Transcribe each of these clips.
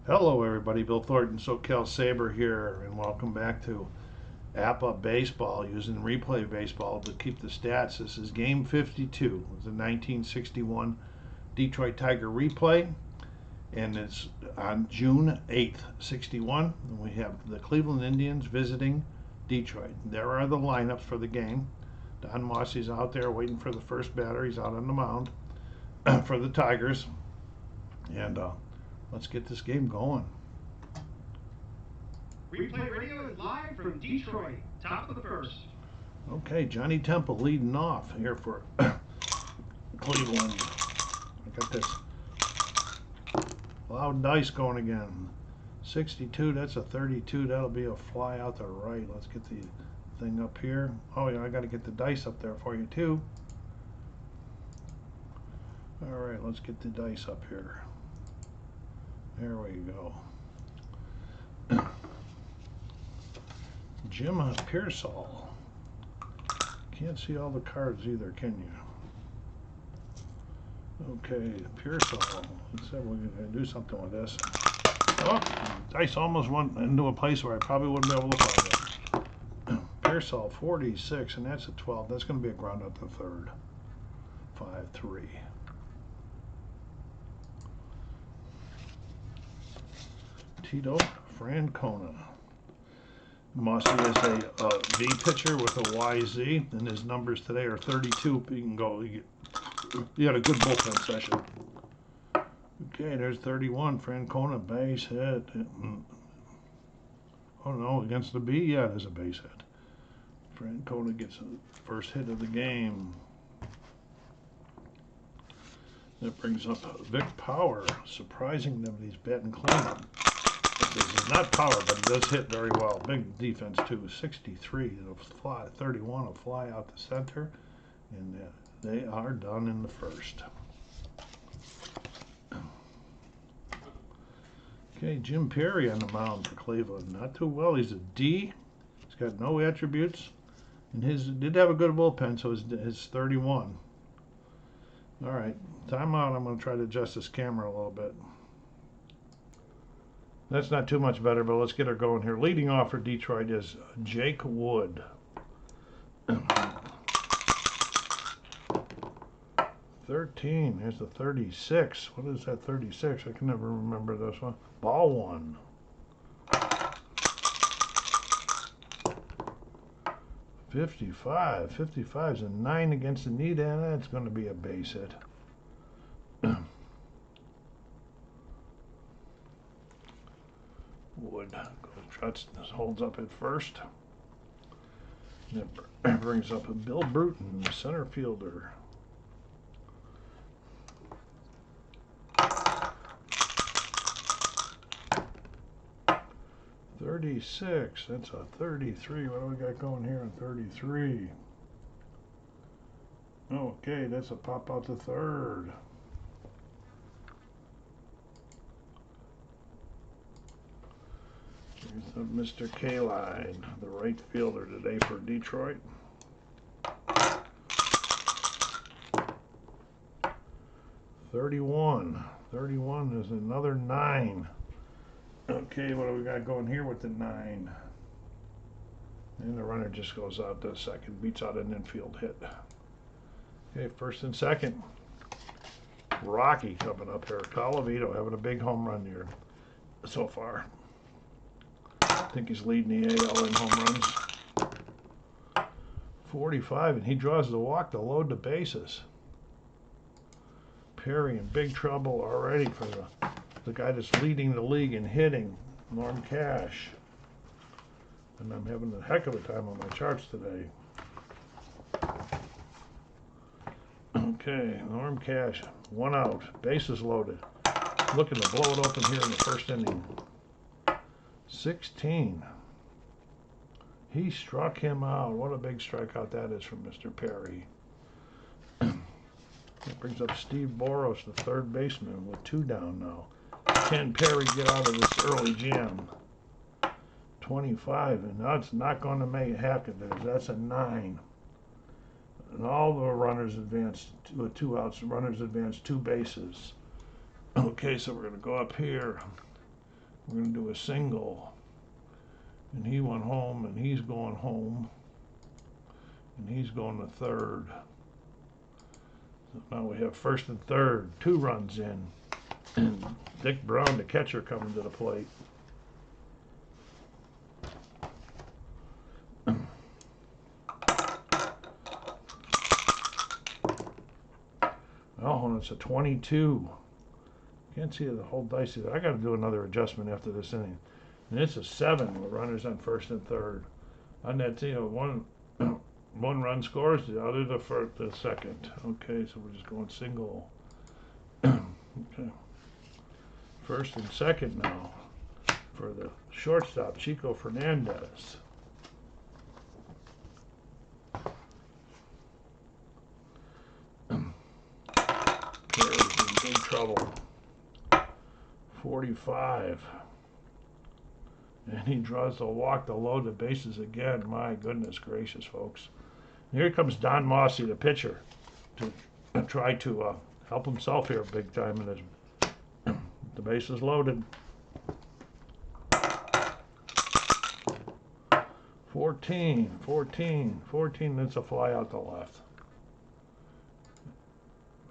Hello everybody, Bill Thornton, SoCal Saber here, and welcome back to APBA Baseball, using replay baseball to keep the stats. This is game 52 of the 1961 Detroit Tiger replay, and it's on June 8th, 61, and we have the Cleveland Indians visiting Detroit. There are the lineups for the game. Don Mossi's out there waiting for the first batter. He's out on the mound for the Tigers, and let's get this game going. Replay Radio is live from Detroit. Top of the first. Okay, Johnny Temple leading off here for Cleveland. I got this loud dice going again. 62, that's a 32. That'll be a fly out the right. Let's get the thing up here. Oh yeah, I got to get the dice up there for you too. All right, let's get the dice up here. There we go. Jim Pearsall. Can't see all the cards either, can you? Okay, Pearsall. Let's see if we can do something with this. Oh, dice almost went into a place where I probably wouldn't be able to find it. Pearsall, 46, and that's a 12. That's going to be a ground out to third. 5-3. Tito Francona. Mossi is a V pitcher with a YZ, and his numbers today are 32. You can go. You had a good bullpen session. Okay, there's 31. Francona, base hit. Oh no, against the B? Yeah, it is a base hit. Francona gets the first hit of the game. That brings up Vic Power. Surprising that he's batting clean. This is not power, but it does hit very well. Big defense too. 63 to fly, 31 will fly out the center, and they are done in the first. Okay, Jim Perry on the mound for Cleveland. Not too well. He's a D. He's got no attributes, and his did have a good bullpen, so his 31. All right, timeout. I'm going to try to adjust this camera a little bit. That's not too much better, but let's get her going here. Leading off for Detroit is Jake Wood. 13. Here's the 36. What is that 36? I can never remember this one. Ball one. 55. 55 is a 9 against the knee, and that's going to be a base hit. Wood holds up at first. That brings up a Bill Bruton, the center fielder. .36. That's a 33. What do we got going here on 33? Okay, that's a pop out to third. Mr. K-Line, the right fielder today for Detroit. .31 is another 9. Okay, what do we got going here with the 9? And the runner just goes out to second, beats out an infield hit. Okay, first and second. Rocky coming up here. Colavito having a big home run here so far. I think he's leading the AL in home runs. 45, and he draws the walk to load the bases. Perry in big trouble already for the guy that's leading the league in hitting, Norm Cash. And I'm having a heck of a time on my charts today. Okay, Norm Cash, 1 out, bases loaded. Looking to blow it open here in the first inning. 16. He struck him out. What a big strikeout that is from Mr. Perry. That brings up Steve Boros, the third baseman, with 2 down now. Can Perry get out of this early jam? 25, and that's not going to make it happen. That's a 9. And all the runners advanced with 2 outs. Runners advanced 2 bases. Okay, so we're going to go up here. We're going to do a single. And he went home, and he's going home. And he's going to third. So now we have first and third, 2 runs in. And Dick Brown, the catcher, coming to the plate. Oh, and it's a 22. Can't see the whole dice either. I got to do another adjustment after this inning. And it's a 7 with runners on first and third. On that team, one run scores, the other the second. Okay, so we're just going single. Okay. First and second now for the shortstop, Chico Fernandez. Perry's in big trouble. 45. And he draws the walk to load the bases again. My goodness gracious, folks. And here comes Don Mossi, the pitcher, to try to help himself here big time. And the base is loaded. 14. That's a fly out to left.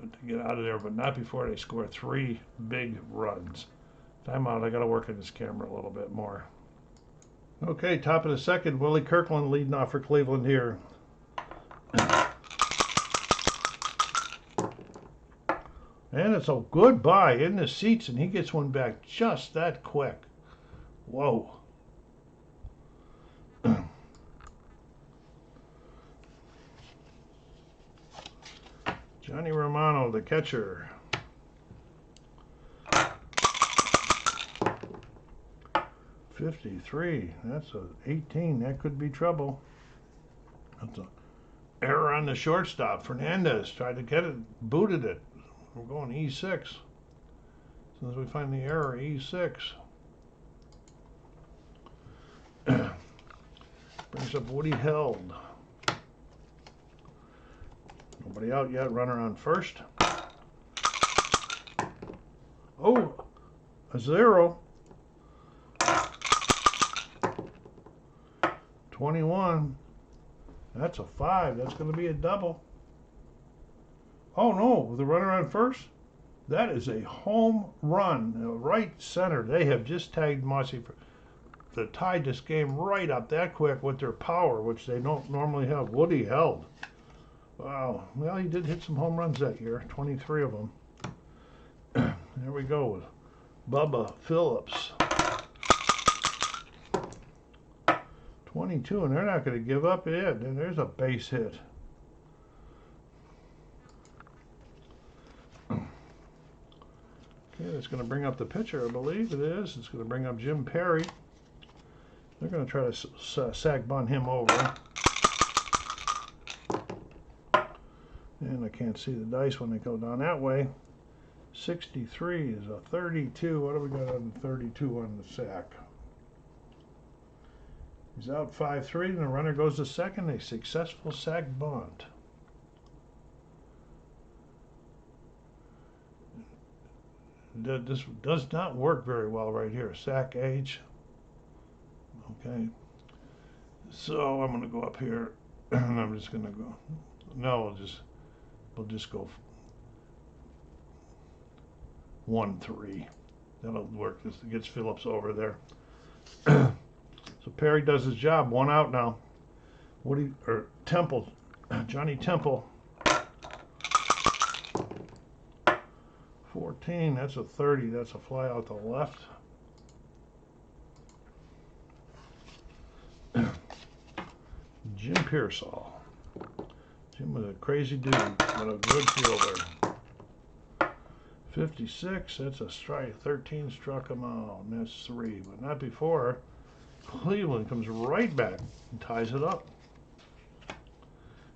But to get out of there, but not before they score 3 big runs. Timeout. I got to work on this camera a little bit more. Okay, top of the second, Willie Kirkland leading off for Cleveland here. And it's a good buy in the seats, and he gets one back just that quick. Whoa. Johnny Romano, the catcher. .53. That's a 18. That could be trouble. That's an error on the shortstop. Fernandez tried to get it, booted it. We're going E6. As soon as we find the error, E6. Brings up Woody Held. Nobody out yet. Runner on first. Oh, a 0. 21. That's a 5. That's going to be a double. Oh no, with the runner on first? That is a home run. Right center. They have just tagged Mossi to tie this game right up that quick with their power, which they don't normally have. Woody Held. Wow. Well, he did hit some home runs that year. 23 of them. There we go with Bubba Phillips. 22, and they're not going to give up it. And there's a base hit. Okay, that's going to bring up the pitcher, I believe it is. It's going to bring up Jim Perry. They're going to try to sack bunt him over. And I can't see the dice when they go down that way. 63 is a 32. What do we got on the 32 on the sack? He's out 5-3, and the runner goes to second. A successful sack bunt. This does not work very well right here. Sack H. Okay. So I'm going to go up here, and I'm just going to go. No, we'll just go 1-3. That'll work. This gets Phillips over there. So Perry does his job. 1 out now. Temple, Johnny Temple. 14. That's a 30. That's a fly out to left. Jim Pearsall. Jim was a crazy dude, but a good fielder. 56. That's a strike. 13 struck him out. And that's 3, but not before. Cleveland comes right back and ties it up.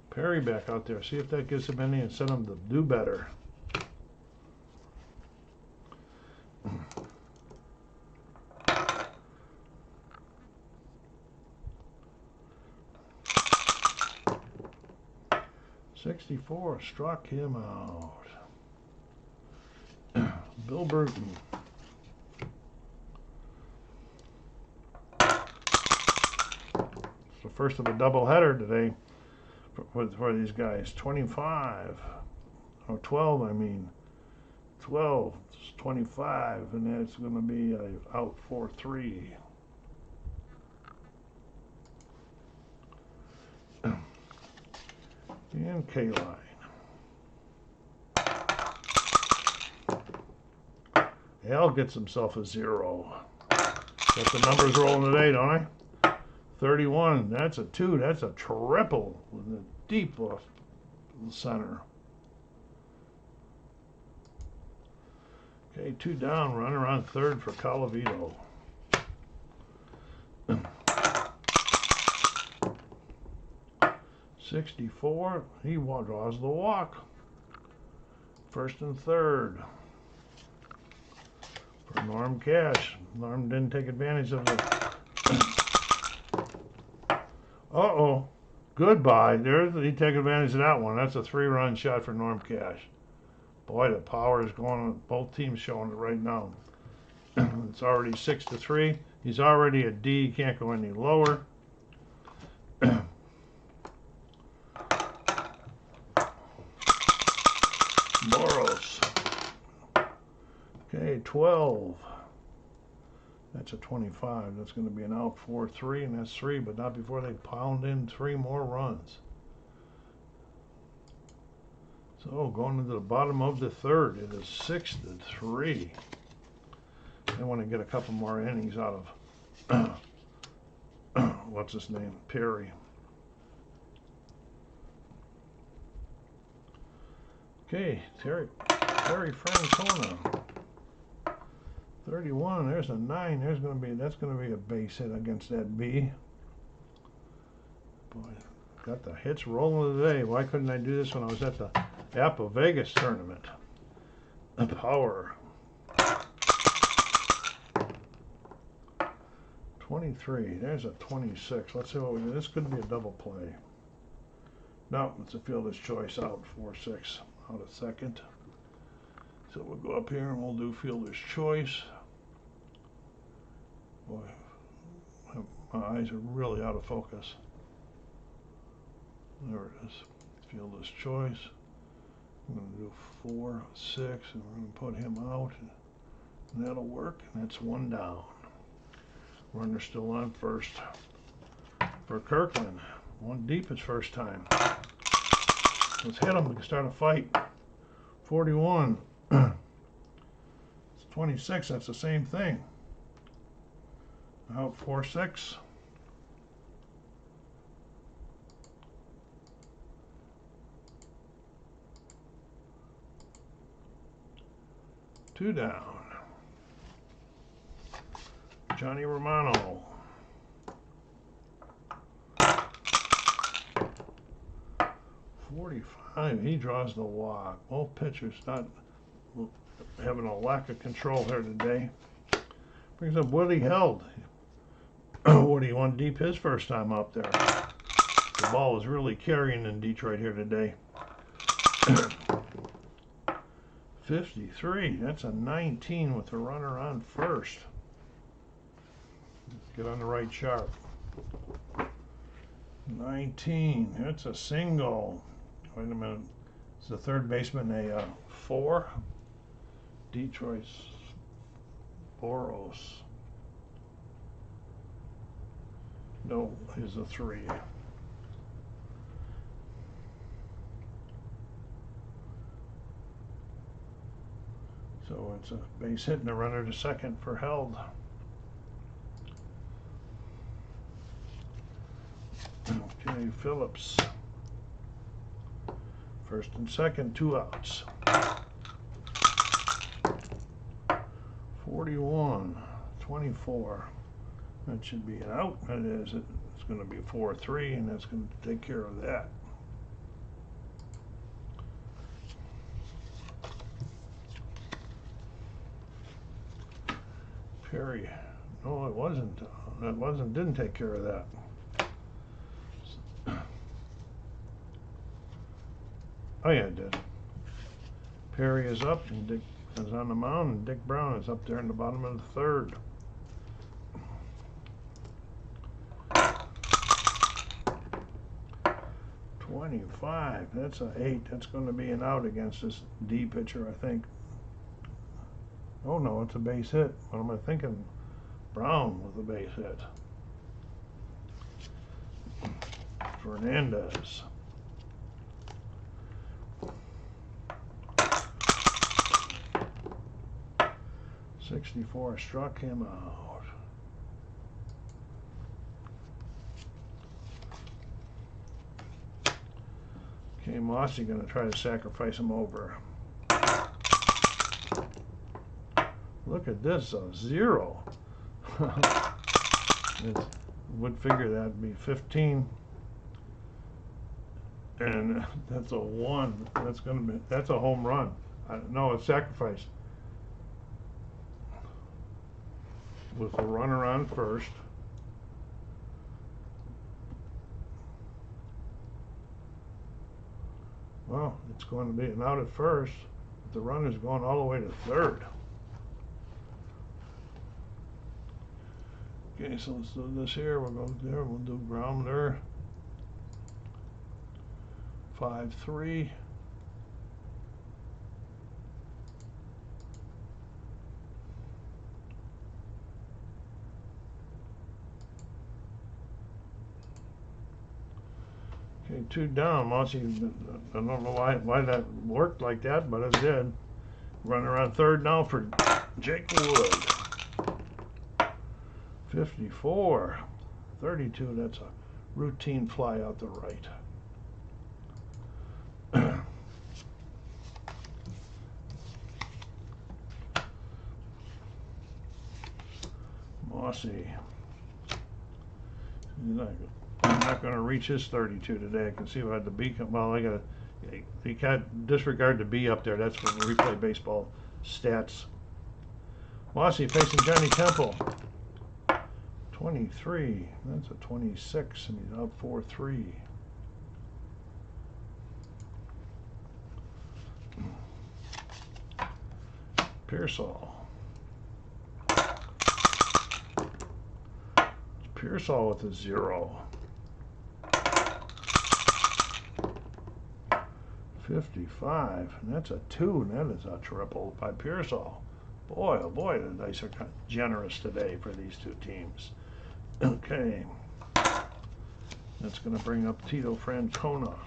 Perry back out there. See if that gives him any incentive to do better. .64 struck him out. Bill Bruton. the first of a doubleheader today for these guys. 25, or 12, I mean. 12, 25, and that's going to be out 4-3. And K-line. Al gets himself a 0. Got the numbers rolling today, don't I? 31, that's a 2, that's a triple with a deep off the center. Okay, 2 down, runner on third for Calavito. $64, he draws the walk. First and third for Norm Cash. Norm didn't take advantage of the... Uh-oh, goodbye. He took advantage of that one. That's a 3-run shot for Norm Cash. Boy, the power is going on. Both teams showing it right now. It's already 6-3. He's already a D. He can't go any lower. Boros. Okay, 12. That's a 25. That's going to be an out 4-3, and that's 3, but not before they pound in 3 more runs. So going into the bottom of the third, it is 6-3. They want to get a couple more innings out of what's his name, Perry. Okay, Terry Francona. 31. There's a 9. That's going to be a base hit against that B. Boy, got the hits rolling today. Why couldn't I do this when I was at the APBA Vegas tournament? The power. 23. There's a 26. Let's see what we do. This could be a double play. No, it's a fielder's choice out 4-6 out of second. So we'll go up here and we'll do fielder's choice. Boy, my eyes are really out of focus. There it is. Fielder's choice. I'm going to do 4-6, and we're going to put him out, and that'll work. And that's 1 down. Runner still on first for Kirkland. 1 deep his first time. Let's hit him. We can start a fight. 41. It's 26. That's the same thing. Out 4-6. Two down. Johnny Romano. 45. He draws the walk. Both pitchers not having a lack of control here today. Brings up Woody Held. Woody 1 deep his first time up there. The ball is really carrying in Detroit here today. 53. That's a 19 with the runner on first. Let's get on the right sharp. 19. That's a single. Wait a minute. Is the third baseman a 4? Detroit's Boros. No, is a 3. So it's a base hit and a runner to second for Held. Okay, Phillips. First and second, 2 outs. 41, 24. That should be an out. That is, it's going to be 4-3, and that's going to take care of that. Perry. No, it wasn't. Didn't take care of that. Oh yeah, it did. Perry is up, and Dick is on the mound, and Dick Brown is up there in the bottom of the third. 25. That's an 8. That's going to be an out against this D pitcher, I think. Oh no, it's a base hit. What am I thinking? Brown with a base hit. Fernandez. '64 struck him out. Okay, Mossi going to try to sacrifice him over. Look at this, a 0. Would figure that'd be 15. And that's a 1. That's a home run. No, it's sacrifice. With a runner on first. Well, it's going to be an out at first, but the runner's going all the way to third. Okay, so let's do this here. We'll go there. We'll do grounder. 5-3. Okay, 2 down. Mossi, I don't know why that worked like that, but it did. Runner on third now for Jake Wood. 54. 32. That's a routine fly out the right. Mossi. I'm not going to reach his 32 today. I can see why the B come. Well, you can't disregard the B up there. That's for replay baseball stats. Mossi facing Johnny Temple. 23. That's a 26, and he's out 4-3. Pearsall. Pearsall with a 0. 55, and that's a 2, and that is a triple by Pearsall. Boy, oh boy, the dice are kind of generous today for these two teams. Okay, that's going to bring up Tito Francona.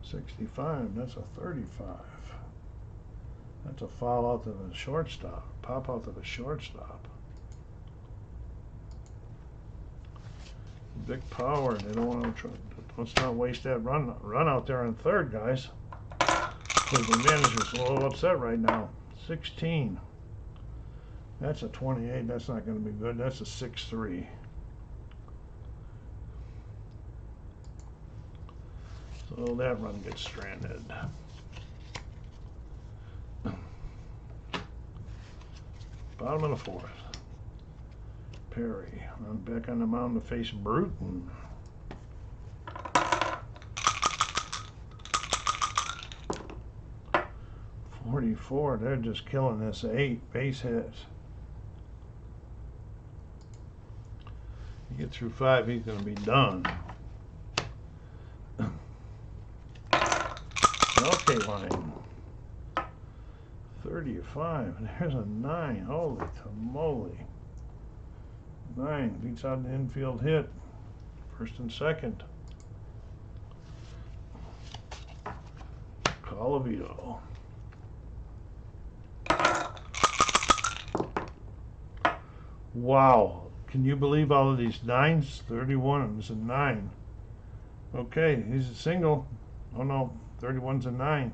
65, that's a 35. That's a foul out to the shortstop, pop out to the shortstop. Big power, they don't want to, let's not waste that run out there on third, guys. The manager's a little upset right now. 16. That's a 28, that's not going to be good. That's a 6-3. So that run gets stranded. Bottom of the fourth. Perry back on the mound to face Bruton. 44, they're just killing this 8 base hits. You get through 5, he's going to be done. Okay, line. 35, there's a 9. Holy moly. 9 beats out an infield hit. First and second. Colavito. Wow. Can you believe all of these 9s? 31 is a 9. Okay, he's a single. Oh no, 31's a 9.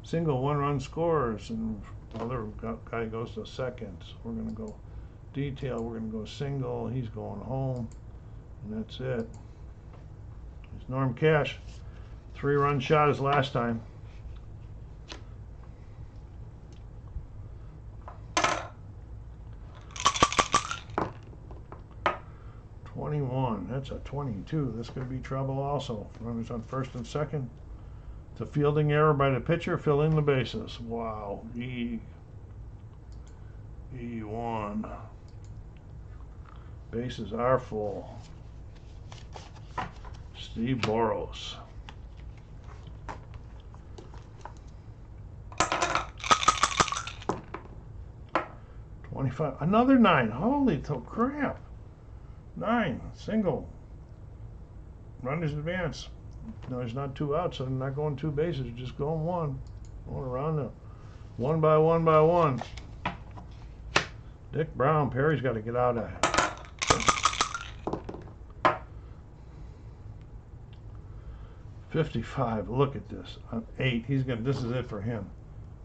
Single, 1-run scores, and the other guy goes to second. So we're going to go detail, we're going to go single, he's going home, and that's it. It's Norm Cash. 3-run shot as last time. That's a 22. This could be trouble also. Runners on first and second. It's a fielding error by the pitcher. Fill in the bases. Wow. E1. Bases are full. Steve Boros. $25. Another 9. Holy crap. 9. Single. Runners advance. No, there's not 2 outs, so I'm not going 2 bases, just going 1. Going around the 1 by 1 by 1. Dick Brown, Perry's got to get out of it. 55. Look at this. An 8. This is it for him.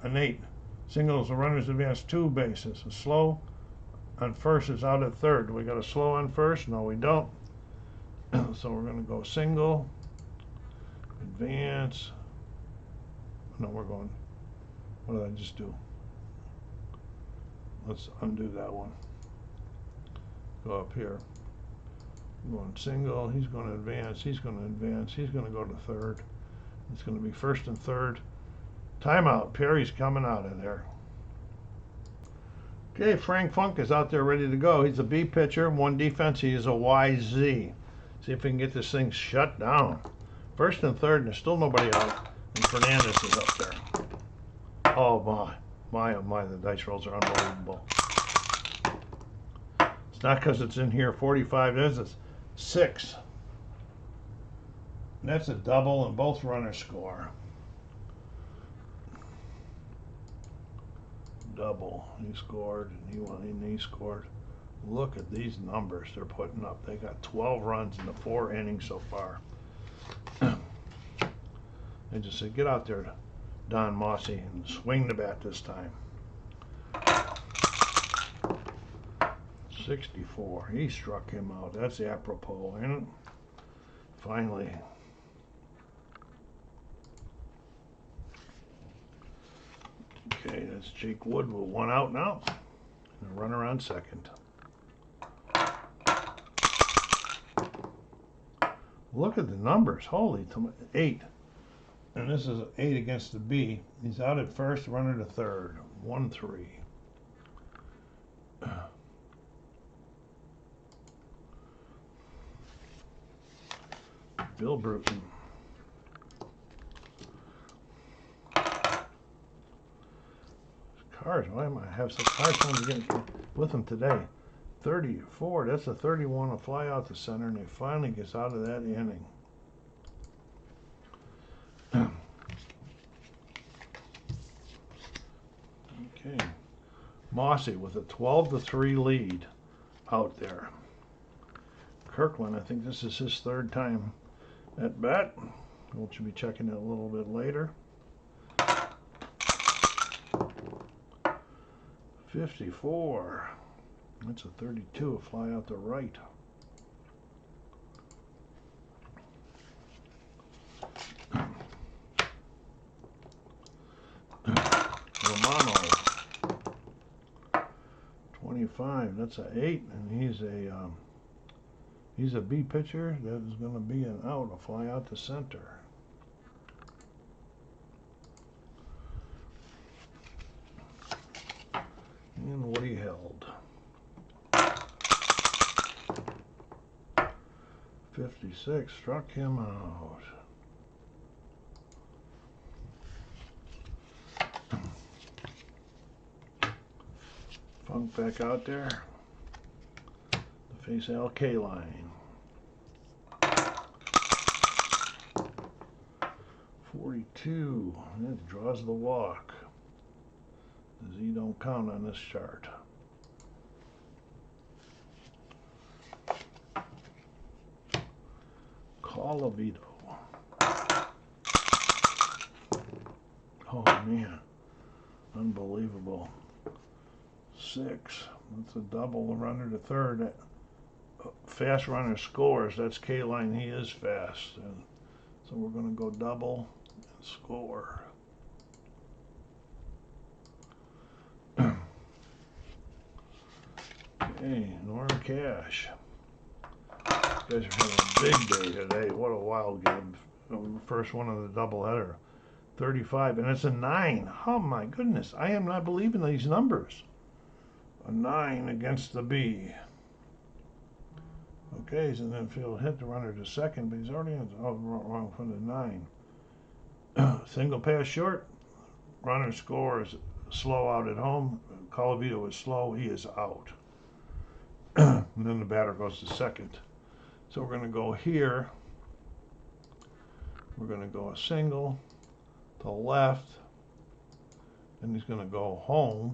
An 8. Singles, the runners advance 2 bases. A slow on first is out at third. We got a slow on first? No, we don't. So we're going to go single, advance. No, we're going. What did I just do? Let's undo that one. Go up here. Going single. He's going to advance. He's going to advance. He's going to go to third. It's going to be first and third. Timeout. Perry's coming out of there. Okay, Frank Funk is out there ready to go. He's a B pitcher. 1 defense. He is a YZ. See if we can get this thing shut down. First and third, and there's still nobody out. And Fernandez is up there. Oh my, oh my, the dice rolls are unbelievable. It's not because it's in here 45, it is. It's 6. And that's a double, and both runners score. Double, he scored, and he scored. Look at these numbers they're putting up. They got 12 runs in the 4 innings so far. They just said, get out there, Don Mossi, and swing the bat this time. 64. He struck him out. That's apropos, ain't it? Finally. Okay, that's Jake Wood with 1 out now. And a runner on second. Look at the numbers. Holy 8. And this is 8 against the B. He's out at first, runner to third. 1-3. Bill Bruton. Cars. Why am I have such hard time getting with them today? 34. That's a 31. A fly out to center, and he finally gets out of that inning. Okay. Mossi with a 12-3 lead out there. Kirkland, I think this is his 3rd time at bat. We'll be checking it a little bit later. 54. That's a 32, a fly out to right. Romano. 25, that's a 8, and he's a B pitcher. That is going to be an out, a fly out to center. And Woody held. 56, struck him out. Funk back out there to face Al Kaline. 42, that draws the walk. The Z don't count on this chart. Colavito. Oh man, unbelievable. 6. That's a double. The runner to third. Fast runner scores. That's K-line. He is fast. And so we're going to go double and score. Okay, Norm Cash. You guys are having a big day today. What a wild game. First one of the doubleheader. 35, and it's a 9. Oh my goodness. I am not believing these numbers. A 9 against the B. Okay, he's in infield, hit the runner to second, but he's already in. Oh, wrong from the 9. Single pass short. Runner scores. Slow out at home. Colavito is slow. He is out. And then the batter goes to second. So we're going to go here. We're going to go a single to left. And he's going to go home.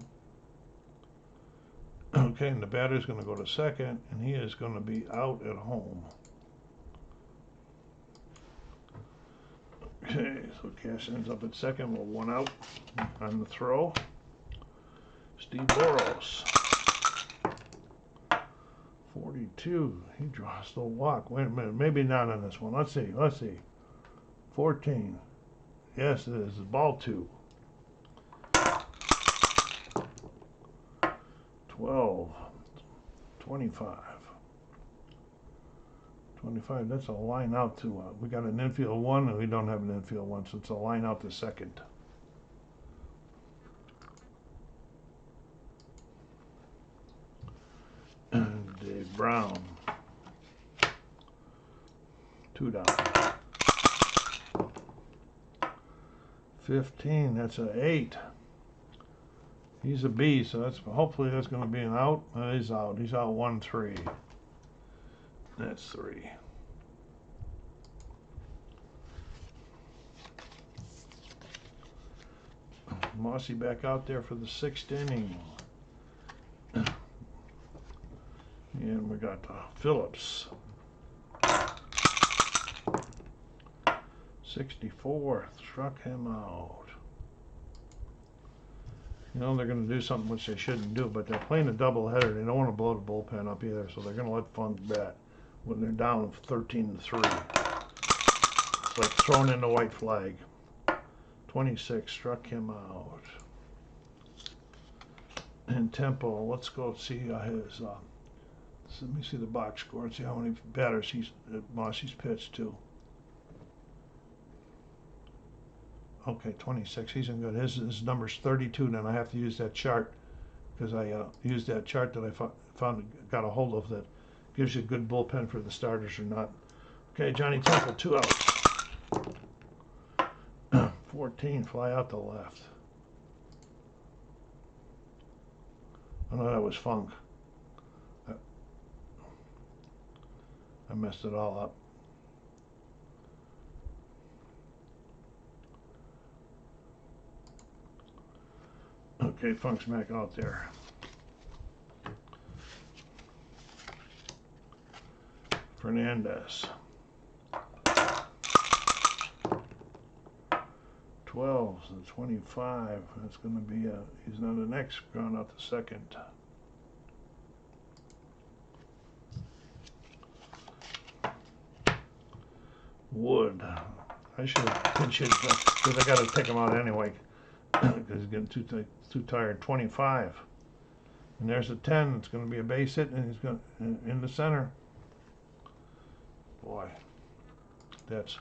Okay, and the batter's going to go to second, and he is going to be out at home. Okay, so Cash ends up at second with 1 out on the throw. Steve Boros, 42. He draws the walk. Wait a minute, maybe not on this one. Let's see. 14. Yes, it is. Ball 2. 12. 25. 25, that's a line out to, we got an infield 1 and we don't have an infield 1, so it's a line out to second. And Dave Brown, 2 down. 15, that's an 8. He's a B, so hopefully that's going to be an out. He's out. He's out 1-3. That's 3. Mossi back out there for the 6th inning. And we got Phillips. 64. Struck him out. You know, they're going to do something which they shouldn't do, but they're playing a doubleheader. They don't want to blow the bullpen up either, so they're going to let Funk bat when they're down 13-3. It's like throwing in the white flag. 26 struck him out. And Tempo, let's go see his. Let me see the box score and see how many batters Mossi's pitched to. Okay, 26. He's in good. His number's 32. Then I have to use that chart because I used that chart that I got a hold of that gives you a good bullpen for the starters or not. Okay, Johnny Temple, 2 outs. 14, fly out to left. Oh no, that was Funk. I messed it all up. Okay, Funk's back out there. Fernandez. 12, so 25. That's going to be he's not an X, gone out to second. Wood. I should have pinch hit because I got to take him out anyway because he's getting too tired. 25. And there's a 10. It's going to be a base hit, and he's going in the center. Boy, that's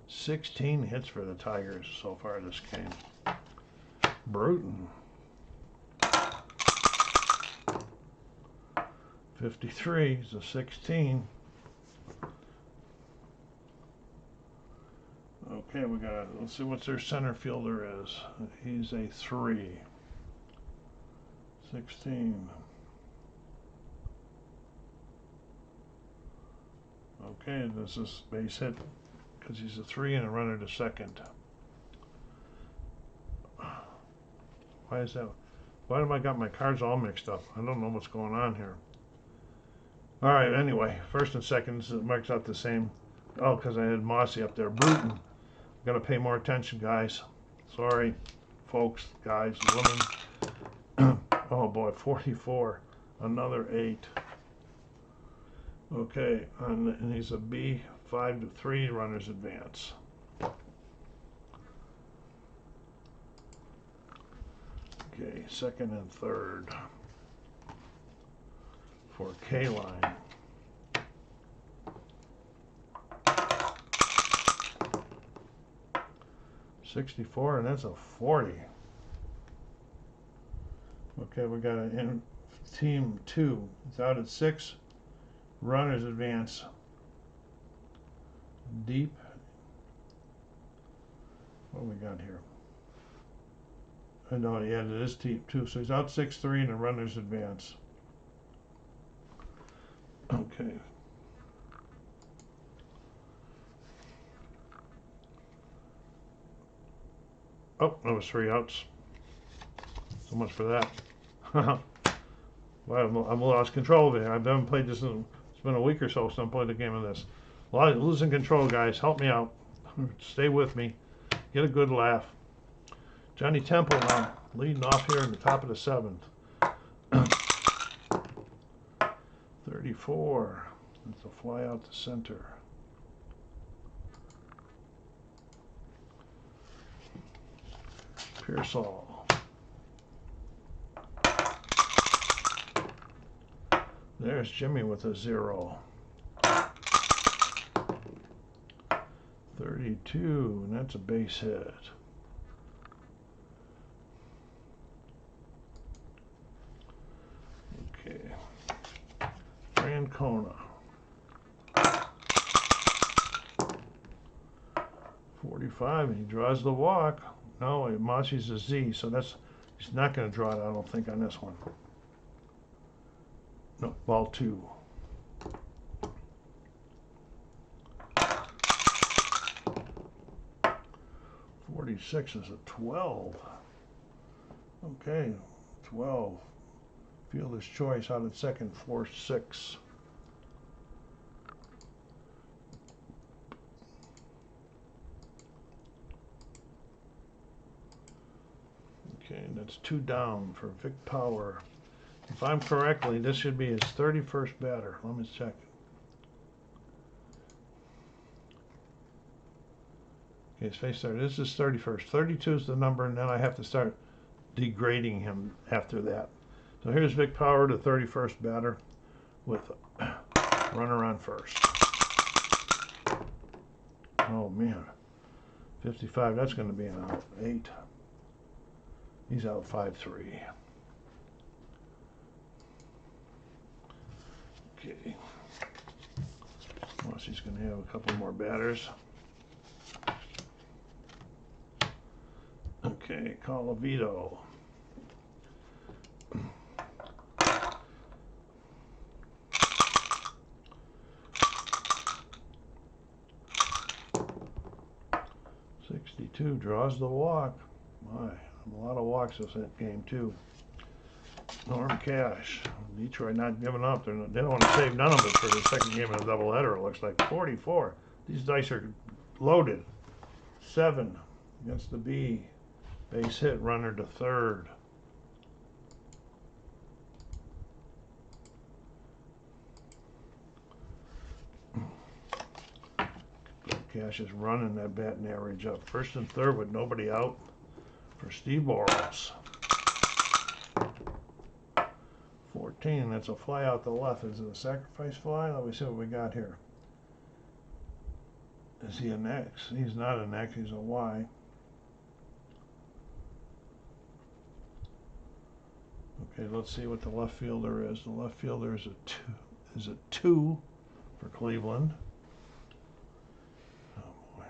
16 hits for the Tigers so far this game. Bruton. 53 is a 16. Okay, let's see what their center fielder is. He's a 3. 16. Okay, this is base hit because he's a 3 and a runner to second. Why is that? Why have I got my cards all mixed up? I don't know what's going on here. All right, anyway, first and second marks out the same. Oh, because I had Mossi up there. Bruton. Got to pay more attention, guys. Sorry, folks, guys, women. Oh boy, 44. Another 8. Okay, and he's a B. 5-3. Runners advance. Okay, second and third for K-line. 64, and that's a 40. Okay, we got in team 2. It's out at 6. Runners advance. Deep. What do we got here? I know, yeah, it is deep too. So he's out 6-3 and the runners advance. Okay. Oh, that was 3 outs. So much for that. Well, I've lost control of it. I haven't played this it's been a week or so since I played a game of this. Losing control, guys. Help me out. Stay with me. Get a good laugh. Johnny Temple now leading off here in the top of the 7th. 34. That's a fly out to center. Pearsall. There's Jimmy with a 0. 32, and that's a base hit. Okay. Francona. 45, and he draws the walk. No, Mossi's a Z, so he's not going to draw it, I don't think, on this one. No, ball 2. 46 is a 12. Okay, 12. Fielder's choice out at second, 4-6. Okay, that's 2 down for Vic Power. If I'm correctly, this should be his 31st batter. Let me check. Okay, his face started. This is 31st. 32 is the number, and then I have to start degrading him after that. So here's Vic Power, the 31st batter, with a runner on first. Oh man, 55. That's going to be an out. 8. He's out 5-3. Okay. Mossi's going to have a couple more batters. Okay, Colavito. .62 draws the walk. My, a lot of walks this game too. Norm Cash. Detroit not giving up. They don't want to save none of it for the second game of the doubleheader. It looks like 44. These dice are loaded. 7 against the B. Base hit, runner to third. Cash is running that batting average up. First and third with nobody out for Steve Boros. 14, that's a fly out the left. Is it a sacrifice fly? Let me see what we got here. Is he an X? He's not an X, he's a Y. Okay, let's see what the left fielder is. The left fielder is a 2 for Cleveland. Oh boy.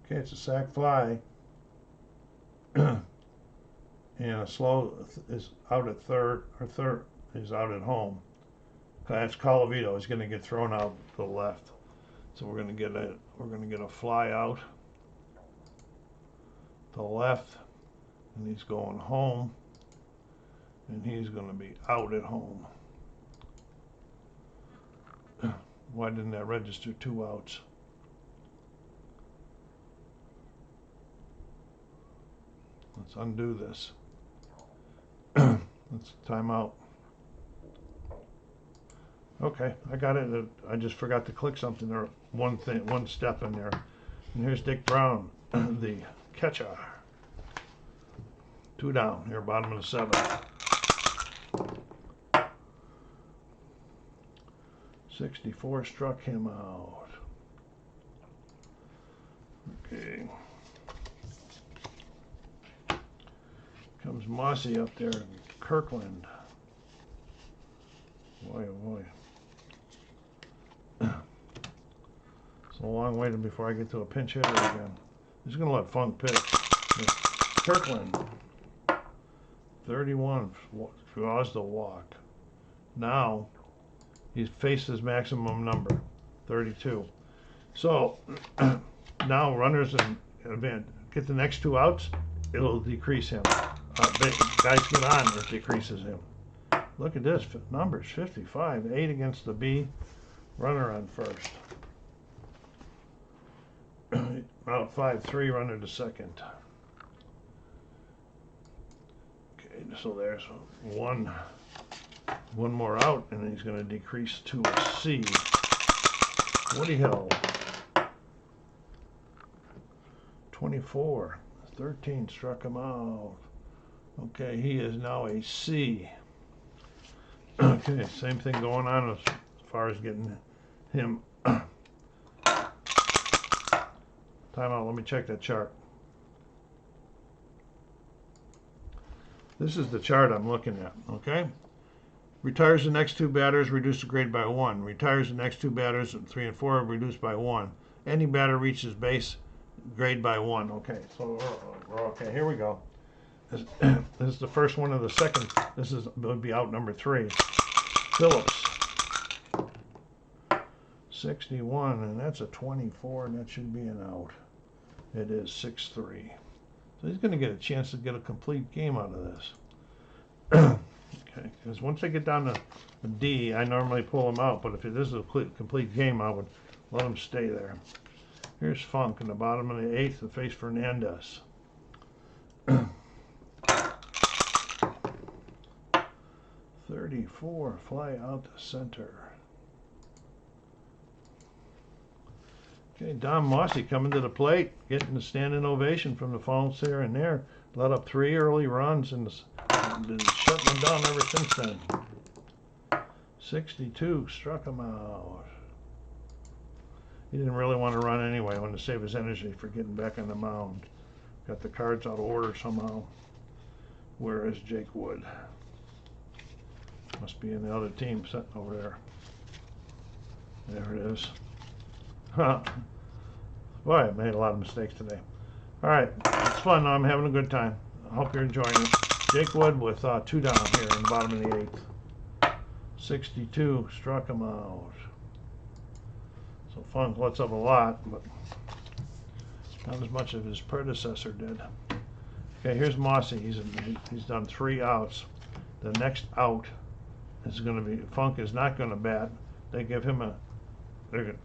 Okay, it's a sac fly. And a slow is out at third, or third is out at home. That's Colavito. He's going to get thrown out to the left. So we're going to get a fly out to the left, and he's going home, and he's going to be out at home. Why didn't that register 2 outs? Let's undo this. Let's time out. Okay, I got it. I just forgot to click something there. One step in there. And here's Dick Brown, the catcher. 2 down here, bottom of the 7th. 64 struck him out. Okay. Comes Mossi up there. Kirkland. Boy, oh boy. It's a long way before I get to a pinch hitter again. He's going to let Funk pitch. Kirkland. 31 draws the walk. Now he's faced his maximum number, 32. So now runners and event get the next 2 outs, it'll decrease him. Guys get on, it decreases him. Look at this numbers: 55, 8 against the B, runner on first. Out 5-3, runner to second. Okay, so there's one more out, and he's going to decrease to a C. Woody Hill. 24, 13 struck him out. Okay, he is now a C. Okay, same thing going on as far as getting him. Timeout, let me check that chart. This is the chart I'm looking at, okay? Retires the next 2 batters, reduce the grade by 1. Retires the next 2 batters, 3 and 4, reduced by 1. Any batter reaches base, grade by 1. Okay, so we're okay. Here we go. This is the first one of the second. This would be out number 3. Phillips. 61, and that's a 24, and that should be an out. It is 6-3. So he's going to get a chance to get a complete game out of this. Okay, because once they get down to a D, I normally pull them out, but if this is a complete game, I would let them stay there. Here's Funk in the bottom of the 8th to face Fernandez. 34, fly out to center. Okay, Don Mossi coming to the plate, getting the standing ovation from the fans here and there. Let up 3 early runs and been shutting them down ever since then. 62, struck him out. He didn't really want to run anyway. He wanted to save his energy for getting back on the mound. Got the cards out of order somehow. Where is Jake Wood? Must be in the other team sitting over there. There it is. Huh. Boy, I made a lot of mistakes today. All right, it's fun. I'm having a good time. I hope you're enjoying it. Jake Wood with 2 down here in the bottom of the 8th. 62, struck him out. So Funk lets up a lot, but not as much as his predecessor did. Okay, here's Mossi. He's done 3 outs. The next out is going to be, Funk is not going to bat. They give him they're going to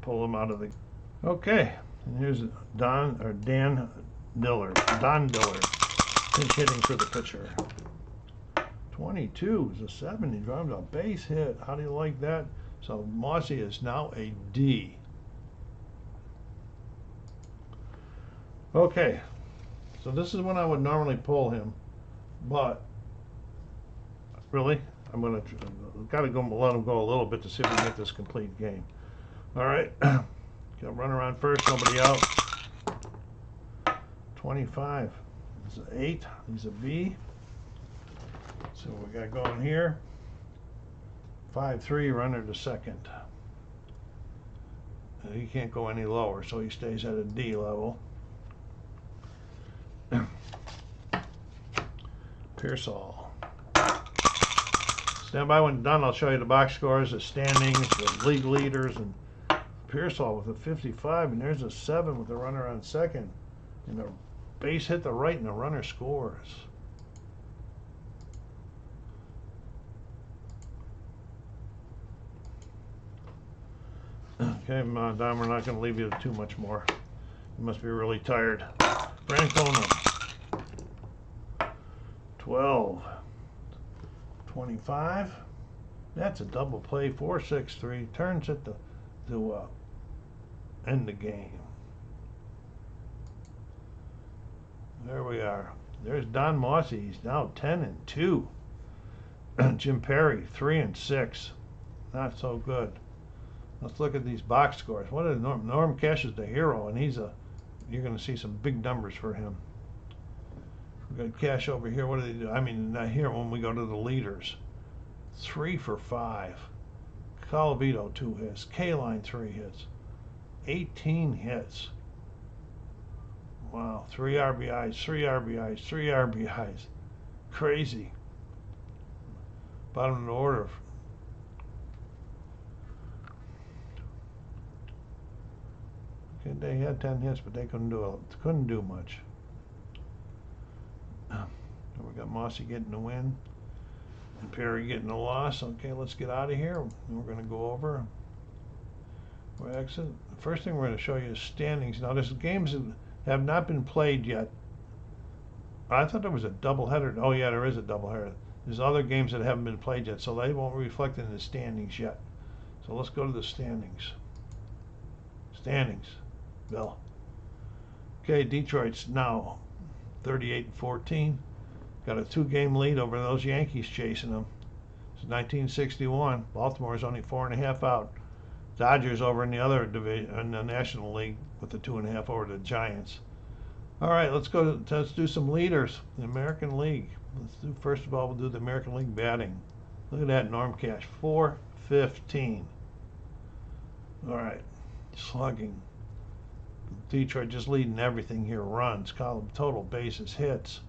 pull him out of the. Okay, and here's Dan Dillard. Don Dillard, pinch hitting for the pitcher. 22 is a 7. He drives a base hit. How do you like that? So Mossi is now a D. Okay, so this is when I would normally pull him, but really, I'm gonna gotta go let him go a little bit to see if we can get this complete game. All right, got run around first, nobody out. 25 is an 8. He's a B. So we got going here. 5-3, runner to second. He can't go any lower, so he stays at a D level. Pearsall. Stand by when done. I'll show you the box scores, the standings, the league leaders, and Pearsall with a 55, and there's a 7 with the runner on second, and the base hit the right, and the runner scores. Okay, Don, we're not going to leave you too much more. You must be really tired. Francona. 12. 25. That's a double play. 4-6-3. Turns it to end the game. There we are. There's Don Mossi. He's now 10-2. Jim Perry 3-6. Not so good. Let's look at these box scores. What is Norm Cash is the hero, and you're going to see some big numbers for him. We got cash over here. What do they do? I mean, not here when we go to the leaders. 3 for 5. Calavito 2 hits. K-Line 3 hits. 18 hits. Wow, 3 RBIs, 3 RBIs, 3 RBIs. Crazy. Bottom of the order. Okay, they had 10 hits, but they couldn't do much. We got Mossi getting the win and Perry getting the loss. Okay, let's get out of here. We're going to go over. We're exit. The first thing we're going to show you is standings. Now, there's games that have not been played yet. I thought there was a doubleheader. Oh, yeah, there is a doubleheader. There's other games that haven't been played yet, so they won't reflect in the standings yet. So let's go to the standings. Standings. Bill. Okay, Detroit's now 38-14. Got a 2-game lead over those Yankees chasing them. It's 1961. Baltimore's only 4.5 out. Dodgers over in the other division, in the National League, with the 2.5 over the Giants. All right, let's do some leaders. The American League. First of all, we'll do the American League batting. Look at that, Norm Cash, 415. All right, slugging. Detroit just leading everything here. Runs, column, total bases, hits.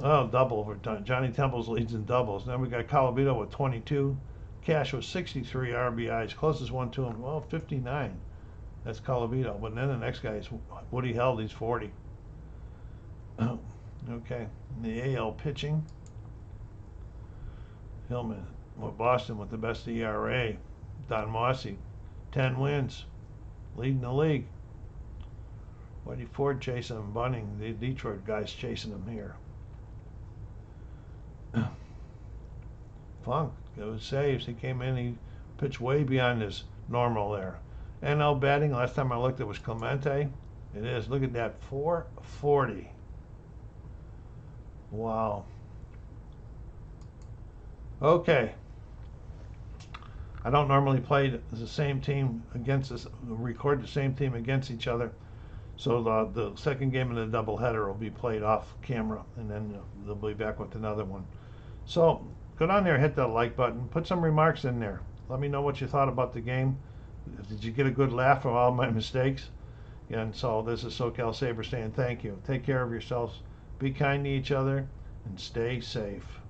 Oh, double overtime. Johnny Temples leads in doubles. Then we got Calavito with 22. Cash with 63 RBIs. Closest one to him, well, 59. That's Calavito. But then the next guy is Woody Held. He's 40. Okay. In the AL pitching, Hillman with Boston with the best ERA. Don Mossi, 10 wins, leading the league. Whitey Ford chasing him, Bunning. The Detroit guys chasing him here. Funk, those saves. He came in, he pitched way beyond his normal there. NL batting, last time I looked, it was Clemente. It is. Look at that, 440. Wow. Okay. I don't normally play the same team against this, record the same team against each other. So the second game of the doubleheader will be played off camera, and then they'll be back with another one. So go down there, hit that like button, put some remarks in there. Let me know what you thought about the game. Did you get a good laugh from all my mistakes? And so this is SoCal Saber saying thank you. Take care of yourselves. Be kind to each other and stay safe.